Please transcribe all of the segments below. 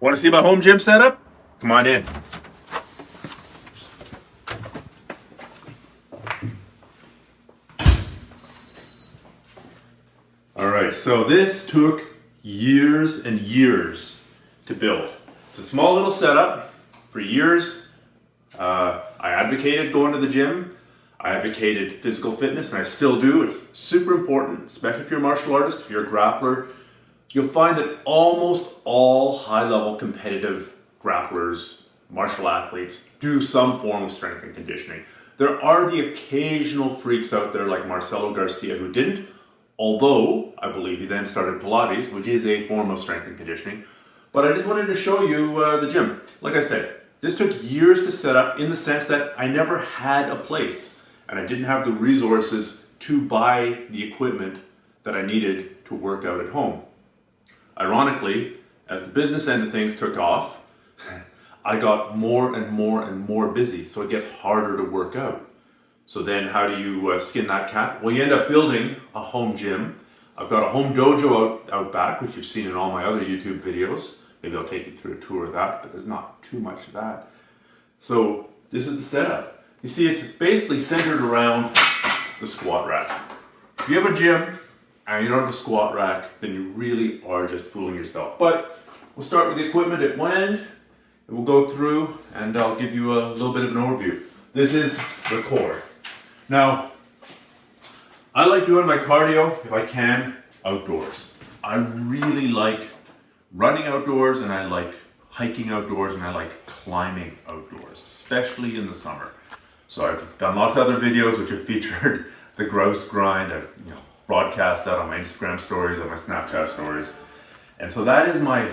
Want to see my home gym setup? Come on in. Alright, so this took years and years to build. It's a small little setup. For years, I advocated going to the gym. I advocated physical fitness, and I still do. It's super important, especially if you're a martial artist, if you're a grappler. You'll find that almost all high-level competitive grapplers, martial athletes, do some form of strength and conditioning. There are the occasional freaks out there like Marcelo Garcia who didn't, although I believe he then started Pilates, which is a form of strength and conditioning. But I just wanted to show you the gym. Like I said, this took years to set up in the sense that I never had a place and I didn't have the resources to buy the equipment that I needed to work out at home. Ironically, as the business end of things took off, I got more and more busy, so it gets harder to work out. So then how do you skin that cat? Well, you end up building a home gym. I've got a home dojo out back, which you've seen in all my other YouTube videos. Maybe I'll take you through a tour of that, but there's not too much of that. So this is the setup. You see, it's basically centered around the squat rack. If you have a gym and you don't have a squat rack, then you really are just fooling yourself. But we'll start with the equipment at one end, and we'll go through and I'll give you a little bit of an overview. This is the core. Now, I like doing my cardio, if I can, outdoors. I really like running outdoors, and I like hiking outdoors, and I like climbing outdoors, especially in the summer. So I've done lots of other videos which have featured the grouse grind. I've broadcast that on my Instagram stories, on my Snapchat stories. And so that is my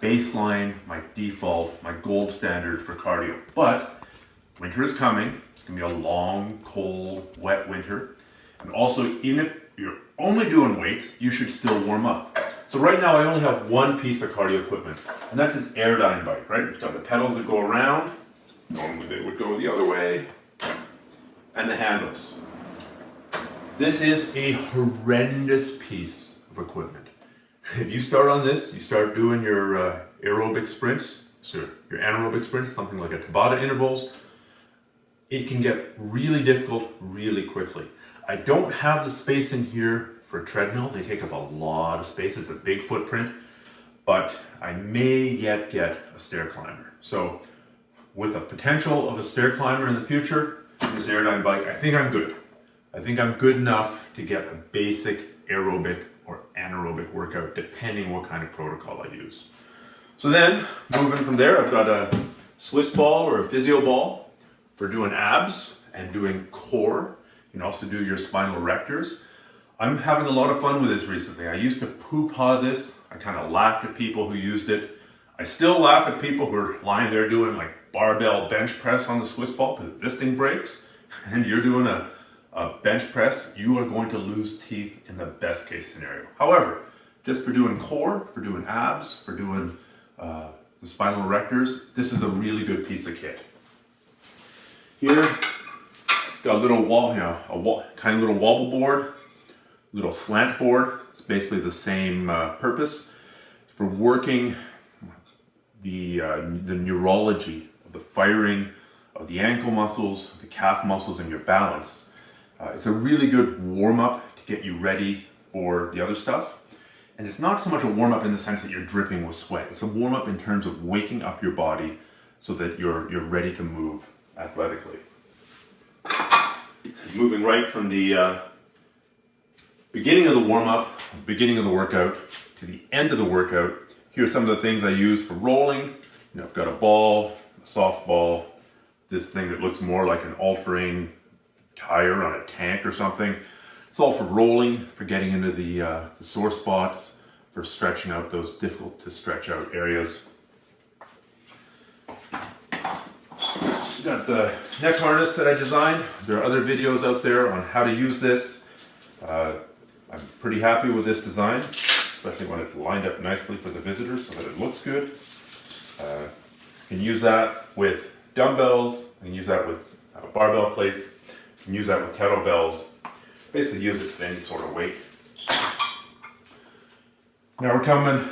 baseline, my default, my gold standard for cardio. But winter is coming. It's gonna be a long, cold, wet winter. And also, even if you're only doing weights, you should still warm up. So right now I only have one piece of cardio equipment, and that's this Airdyne bike, right? It's got the pedals that go around. Normally they would go the other way. And the handles. This is a horrendous piece of equipment. If you start on this, you start doing your aerobic sprints, so your anaerobic sprints, something like a Tabata intervals, it can get really difficult really quickly. I don't have the space in here for a treadmill. They take up a lot of space. It's a big footprint, but I may yet get a stair climber. So with the potential of a stair climber in the future, this Airdyne bike, I think I'm good. I think I'm good enough to get a basic aerobic or anaerobic workout, depending what kind of protocol I use. So then, moving from there, I've got a Swiss ball or a physio ball for doing abs and doing core. You can also do your spinal erectors. I'm having a lot of fun with this recently. I used to poo-pah this. I kind of laughed at people who used it. I still laugh at people who are lying there doing like barbell bench press on the Swiss ball, because if this thing breaks and you're doing a bench press, you are going to lose teeth in the best case scenario. However, just for doing core, for doing abs, for doing the spinal erectors, this is a really good piece of kit. Here, got a little tiny little wobble board, little slant board. It's basically the same purpose for working the neurology of the firing of the ankle muscles, the calf muscles, and your balance. It's a really good warm-up to get you ready for the other stuff. And it's not so much a warm-up in the sense that you're dripping with sweat. It's a warm-up in terms of waking up your body so that you're ready to move athletically. Moving right from the beginning of the warm-up, beginning of the workout, to the end of the workout, here's some of the things I use for rolling. I've got a ball, a softball, this thing that looks more like an all-terrain tire on a tank or something. It's all for rolling, for getting into the sore spots, for stretching out those difficult to stretch out areas. Got the neck harness that I designed. There are other videos out there on how to use this. I'm pretty happy with this design, especially when it's lined up nicely for the visitors so that it looks good. You can use that with dumbbells, you can use that with barbell plates, you can use that with kettlebells. Basically use it for any sort of weight. Now we're coming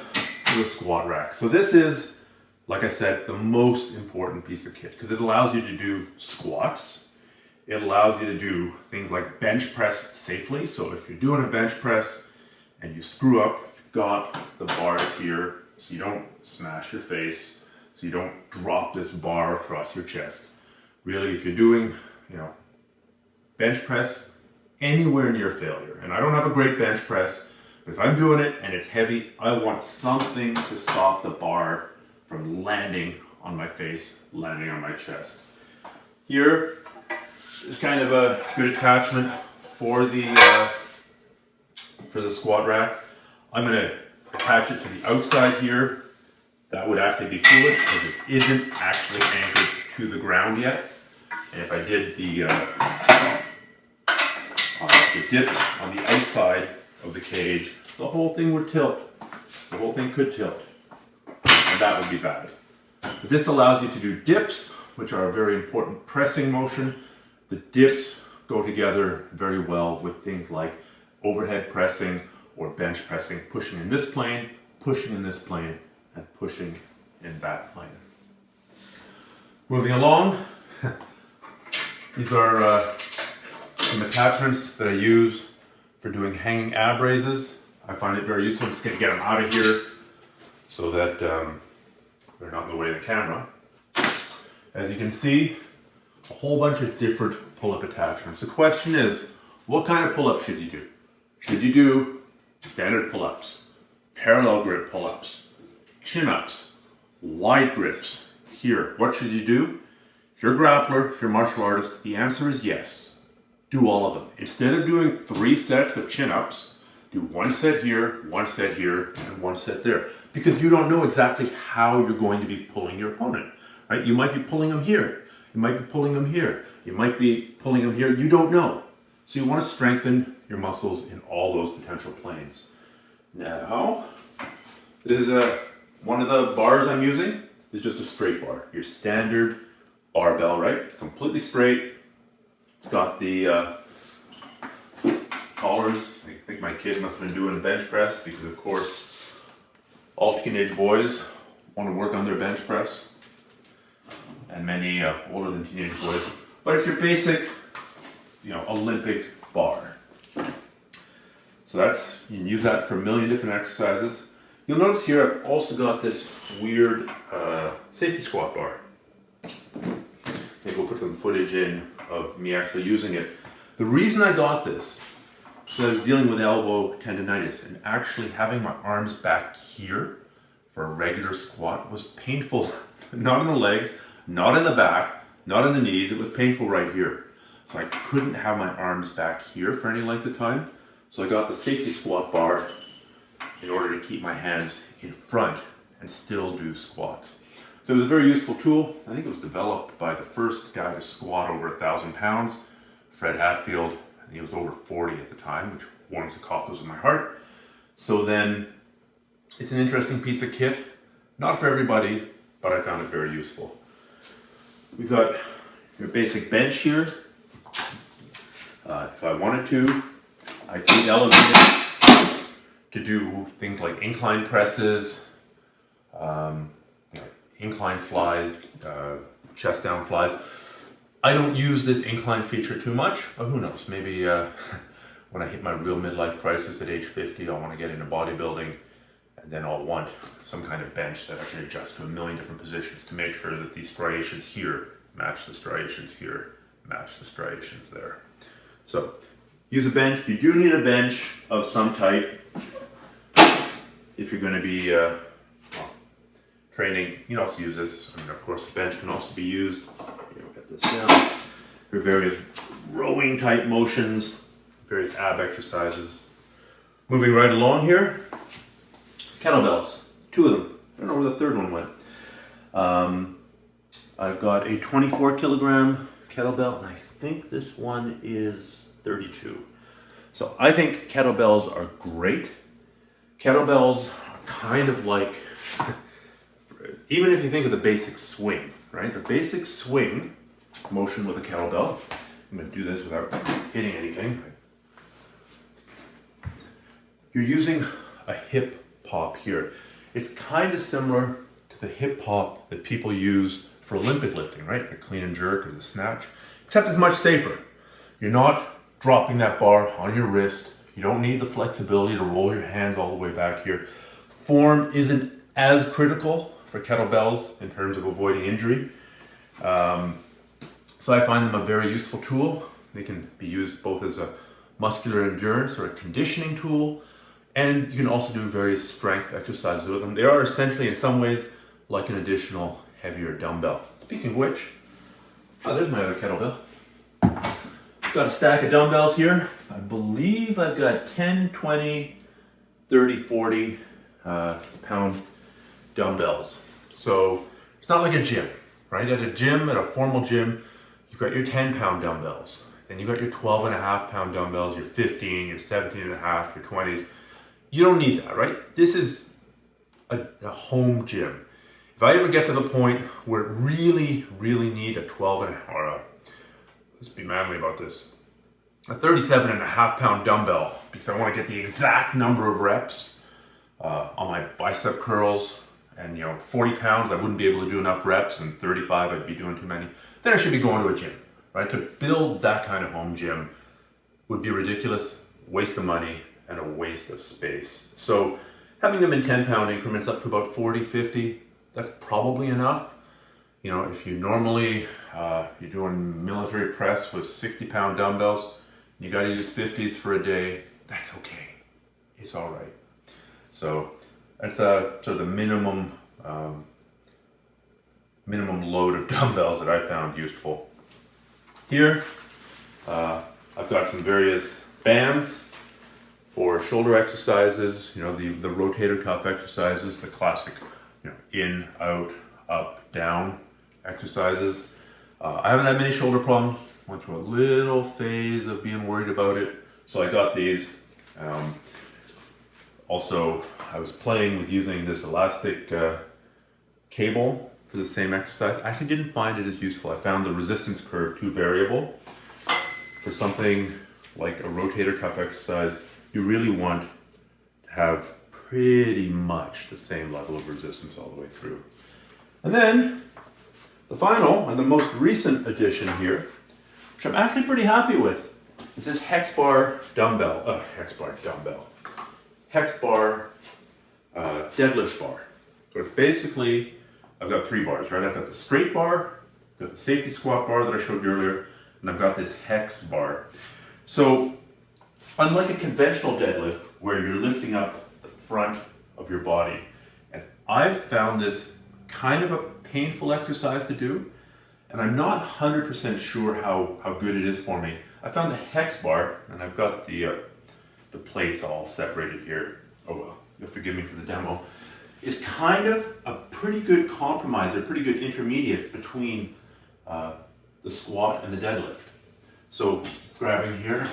to the squat rack. So this is, like I said, the most important piece of kit because it allows you to do squats. It allows you to do things like bench press safely. So if you're doing a bench press and you screw up, you've got the bars here so you don't smash your face, so you don't drop this bar across your chest. Really, if you're doing, bench press anywhere near failure, and I don't have a great bench press, but if I'm doing it and it's heavy, I want something to stop the bar from landing on my face, landing on my chest. Here is kind of a good attachment for the squat rack. I'm going to attach it to the outside here. That would actually be foolish because it isn't actually anchored to the ground yet. And if I did the dips on the outside of the cage, the whole thing would tilt. The whole thing could tilt. And that would be bad. But this allows you to do dips, which are a very important pressing motion. The dips go together very well with things like overhead pressing or bench pressing, pushing in this plane, pushing in this plane, and pushing in that plane. Moving along, these are some attachments that I use for doing hanging ab raises. I find it very useful. I'm just going to get them out of here so that they're not in the way of the camera. As you can see, a whole bunch of different pull-up attachments. The question is, what kind of pull-up should you do? Should you do standard pull-ups, parallel grip pull-ups, chin-ups, wide grips? Here, what should you do? If you're a grappler, if you're a martial artist, the answer is yes. Do all of them. Instead of doing 3 sets of chin-ups, do 1 set here, 1 set here, and 1 set there. Because you don't know exactly how you're going to be pulling your opponent. Right? You might be pulling them here. You might be pulling them here. You might be pulling them here. You don't know. So you want to strengthen your muscles in all those potential planes. Now, this is one of the bars I'm using is just a straight bar. Your standard barbell, right? It's completely straight. It's got the collars. I think my kid must have been doing a bench press because, of course, all teenage boys want to work on their bench press, and many older than teenage boys. But it's your basic, Olympic bar. So you can use that for a million different exercises. You'll notice here I've also got this weird safety squat bar. Maybe we'll put some footage in of me actually using it. The reason I got this is I was dealing with elbow tendonitis, and actually having my arms back here for a regular squat was painful. Not in the legs, not in the back, not in the knees. It was painful right here. So I couldn't have my arms back here for any length of time. So I got the safety squat bar in order to keep my hands in front and still do squats. So it was a very useful tool. I think it was developed by the first guy to squat over 1,000 pounds, Fred Hatfield. I think he was over 40 at the time, which warms the cockles of my heart. So then it's an interesting piece of kit. Not for everybody, but I found it very useful. We've got your basic bench here. If I wanted to, I could elevate it to do things like incline presses, incline flies, chest down flies. I don't use this incline feature too much, but who knows? Maybe when I hit my real midlife crisis at age 50, I'll want to get into bodybuilding, and then I'll want some kind of bench that I can adjust to a million different positions to make sure that these striations here match the striations here, match the striations there. So use a bench. You do need a bench of some type if you're going to be training. You can also use this. Of course, the bench can also be used. Get this down for various rowing type motions, various ab exercises. Moving right along here, kettlebells. 2 of them. I don't know where the third one went. I've got a 24 kilogram kettlebell, and I think this one is 32. So I think kettlebells are great. Kettlebells are kind of like, even if you think of the basic swing, right? The basic swing motion with a kettlebell. I'm going to do this without hitting anything. You're using a hip pop here. It's kind of similar to the hip hop that people use for Olympic lifting, right? The clean and jerk or the snatch, except it's much safer. You're not dropping that bar on your wrist. You don't need the flexibility to roll your hands all the way back here. Form isn't as critical for kettlebells in terms of avoiding injury. So I find them a very useful tool. They can be used both as a muscular endurance or a conditioning tool, and you can also do various strength exercises with them. They are essentially, in some ways, like an additional heavier dumbbell. Speaking of which, oh, there's my other kettlebell. Got a stack of dumbbells here. I believe I've got 10, 20, 30, 40 pound dumbbells. So it's not like a gym, right? At a gym, at a formal gym, you've got your 10-pound dumbbells. Then you've got your 12.5-pound dumbbells, your 15, your 17.5, your 20s. You don't need that, right? This is a home gym. If I ever get to the point where it really need a 12.5, let's be manly about this, a 37.5-pound dumbbell, because I want to get the exact number of reps on my bicep curls, and 40 pounds I wouldn't be able to do enough reps, and 35 I'd be doing too many, then I should be going to a gym, right? To build that kind of home gym would be a ridiculous waste of money and a waste of space. So having them in 10-pound increments up to about 40, 50, that's probably enough. If you normally, you're doing military press with 60-pound dumbbells, you got to use 50s for a day, that's okay. It's all right. So that's sort of the minimum load of dumbbells that I found useful. Here, I've got some various bands for shoulder exercises, the rotator cuff exercises, the classic, in, out, up, down exercises. I haven't had many shoulder problems. Went through a little phase of being worried about it, so I got these. Also, I was playing with using this elastic cable for the same exercise. I actually didn't find it as useful. I found the resistance curve too variable. For something like a rotator cuff exercise, you really want to have pretty much the same level of resistance all the way through. And then the final and the most recent addition here, which I'm actually pretty happy with, is this hex bar deadlift bar. So it's basically, I've got 3 bars, right? I've got the straight bar, I've got the safety squat bar that I showed you earlier, and I've got this hex bar. So unlike a conventional deadlift where you're lifting up the front of your body, and I've found this kind of a painful exercise to do, and I'm not 100% sure how good it is for me. I found the hex bar, and I've got the plates all separated here. Oh well, you'll forgive me for the demo. Is kind of a pretty good compromise, a pretty good intermediate between the squat and the deadlift. So grabbing here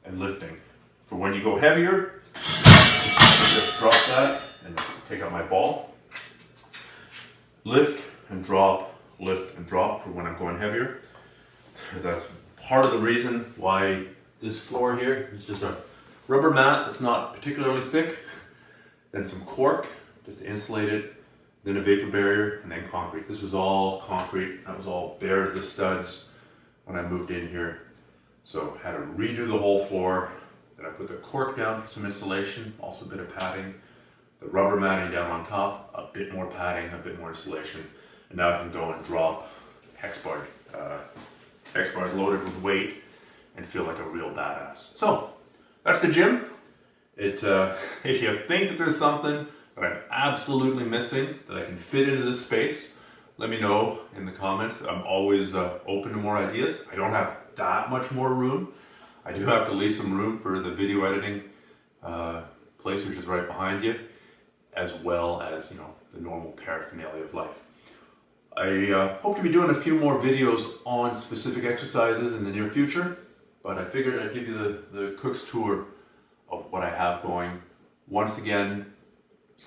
and lifting. For when you go heavier, just drop that and take out my ball. Lift and drop, lift and drop for when I'm going heavier. That's part of the reason why this floor here is just a rubber mat that's not particularly thick, then some cork just to insulate it, then a vapor barrier, and then concrete. This was all concrete, that was all bare to the studs when I moved in here. So I had to redo the whole floor. Then I put the cork down for some insulation, also a bit of padding, the rubber matting down on top, a bit more padding, a bit more insulation, and now I can go and drop hex bars loaded with weight and feel like a real badass. So that's the gym. If you think that there's something that I'm absolutely missing that I can fit into this space, let me know in the comments. I'm always open to more ideas. I don't have that much more room. I do have to leave some room for the video editing place, which is right behind you, as well as the normal paraphernalia of life. I hope to be doing a few more videos on specific exercises in the near future, but I figured I'd give you the cook's tour of what I have going. Once again,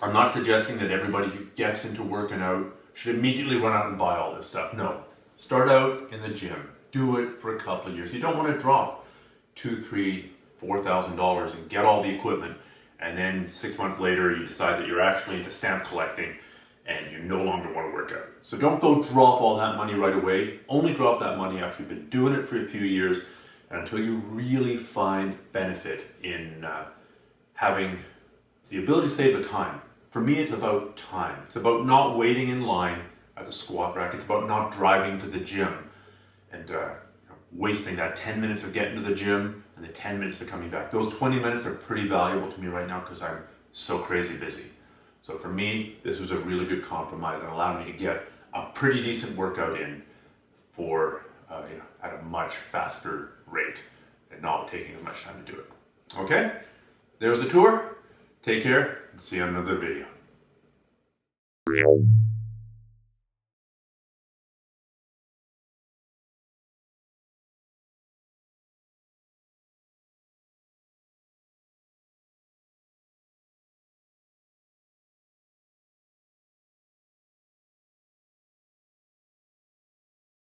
I'm not suggesting that everybody who gets into working out should immediately run out and buy all this stuff. No, start out in the gym. Do it for a couple of years. You don't want to drop $2,000, $3,000, $4,000 and get all the equipment and then 6 months later you decide that you're actually into stamp collecting and you no longer want to work out. So don't go drop all that money right away. Only drop that money after you've been doing it for a few years and until you really find benefit in having the ability to save the time. For me, it's about time. It's about not waiting in line at the squat rack. It's about not driving to the gym and wasting that 10 minutes of getting to the gym and the 10 minutes of coming back. Those 20 minutes are pretty valuable to me right now because I'm so crazy busy. So for me, this was a really good compromise and allowed me to get a pretty decent workout in for at a much faster rate and not taking as much time to do it. Okay, there's the tour. Take care and see you on another video.